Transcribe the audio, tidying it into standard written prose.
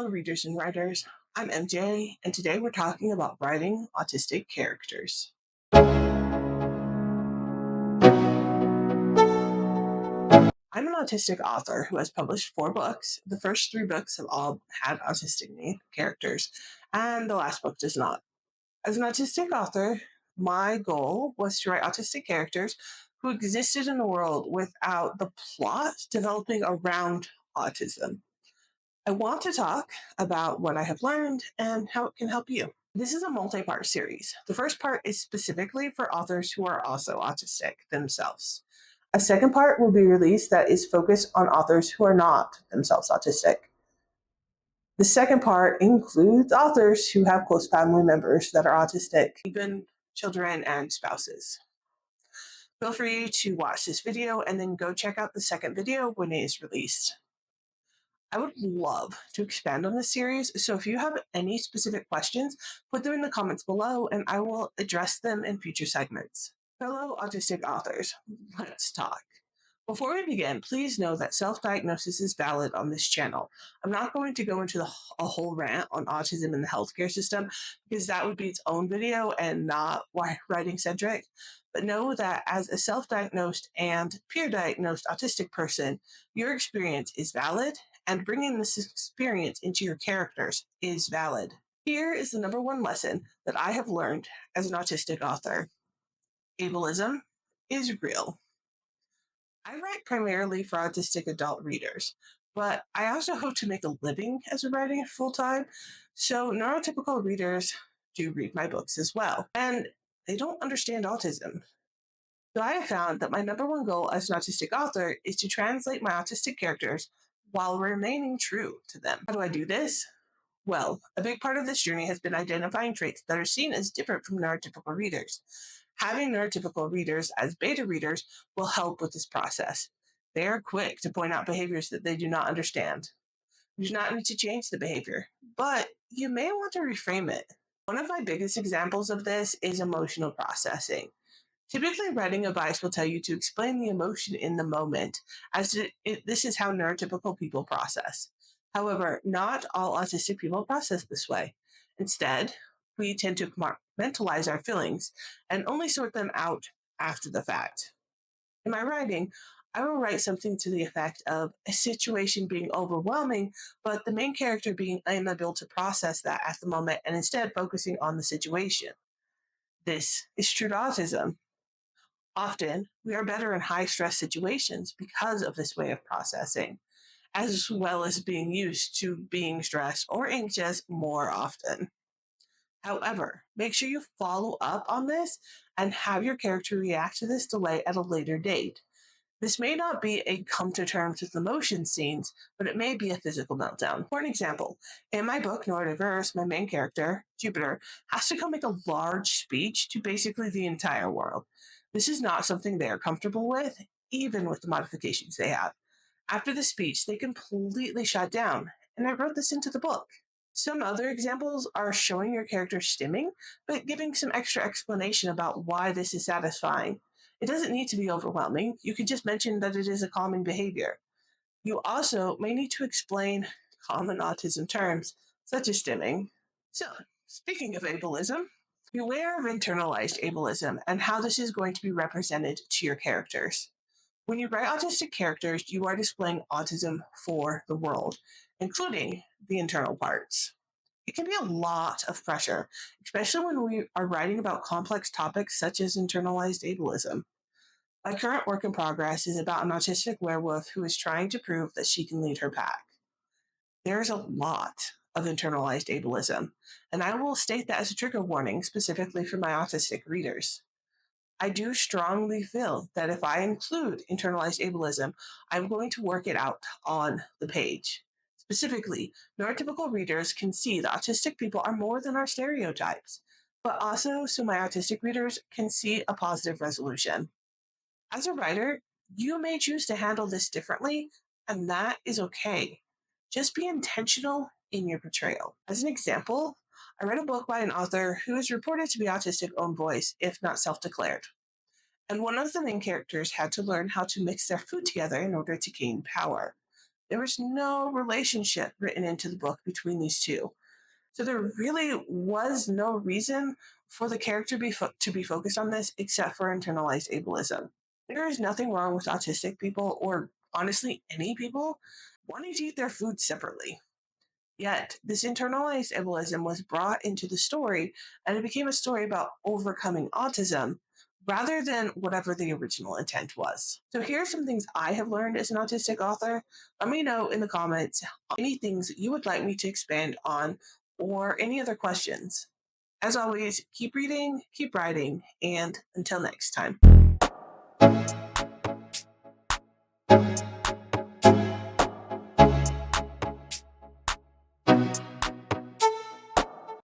Hello, readers and writers. I'm MJ, and today we're talking about writing autistic characters. I'm an autistic author who has published 4 books. The first 3 books have all had autistic characters, and the last book does not. As an autistic author, my goal was to write autistic characters who existed in the world without the plot developing around autism. I want to talk about what I have learned and how it can help you. This is a multi part series. The first part is specifically for authors who are also autistic themselves. A second part will be released that is focused on authors who are not themselves autistic. The second part includes authors who have close family members that are autistic, even children and spouses. Feel free to watch this video and then go check out the second video when it is released. I would love to expand on this series, so if you have any specific questions, put them in the comments below and I will address them in future segments. Fellow autistic authors, let's talk. Before we begin, please know that self-diagnosis is valid on this channel. I'm not going to go into a whole rant on autism in the healthcare system because that would be its own video and not writing centric. But know that as a self-diagnosed and peer-diagnosed autistic person, your experience is valid and bringing this experience into your characters is valid. Here is the number one lesson that I have learned as an autistic author. Ableism is real. I write primarily for autistic adult readers, but I also hope to make a living as a writing full time, so neurotypical readers do read my books as well, and they don't understand autism. So I have found that my number one goal as an autistic author is to translate my autistic characters while remaining true to them. How do I do this? Well, a big part of this journey has been identifying traits that are seen as different from neurotypical readers. Having neurotypical readers as beta readers will help with this process. They are quick to point out behaviors that they do not understand. You do not need to change the behavior, but you may want to reframe it. One of my biggest examples of this is emotional processing. Typically, writing advice will tell you to explain the emotion in the moment, as this is how neurotypical people process. However, not all autistic people process this way. Instead, we tend to compartmentalize our feelings and only sort them out after the fact. In my writing, I will write something to the effect of a situation being overwhelming, but the main character being unable to process that at the moment and instead focusing on the situation. This is true to autism. Often, we are better in high stress situations because of this way of processing, as well as being used to being stressed or anxious more often. However, make sure you follow up on this and have your character react to this delay at a later date. This may not be a come to terms with emotion scenes, but it may be a physical meltdown. For an example, in my book, Neurodiverse, my main character, Jupiter, has to go make a large speech to basically the entire world. This is not something they are comfortable with, even with the modifications they have. After the speech, they completely shut down, and I wrote this into the book. Some other examples are showing your character stimming, but giving some extra explanation about why this is satisfying. It doesn't need to be overwhelming. You can just mention that it is a calming behavior. You also may need to explain common autism terms, such as stimming. So, speaking of ableism, beware of internalized ableism and how this is going to be represented to your characters. When you write autistic characters, you are displaying autism for the world, including the internal parts. It can be a lot of pressure, especially when we are writing about complex topics such as internalized ableism. My current work in progress is about an autistic werewolf who is trying to prove that she can lead her pack. There is a lot of internalized ableism, and I will state that as a trigger warning specifically for my autistic readers. I do strongly feel that if I include internalized ableism, I'm going to work it out on the page. Specifically, neurotypical readers can see that autistic people are more than our stereotypes, but also so my autistic readers can see a positive resolution. As a writer, you may choose to handle this differently, and that is okay. Just be intentional in your portrayal. As an example, I read a book by an author who is reported to be autistic own voice, if not self declared. And one of the main characters had to learn how to mix their food together in order to gain power. There was no relationship written into the book between these two. So there really was no reason for the character to be focused on this except for internalized ableism. There is nothing wrong with autistic people, or honestly, any people, wanting to eat their food separately. Yet, this internalized ableism was brought into the story, and it became a story about overcoming autism rather than whatever the original intent was. So, here are some things I have learned as an autistic author. Let me know in the comments any things you would like me to expand on or any other questions. As always, keep reading, keep writing, and until next time.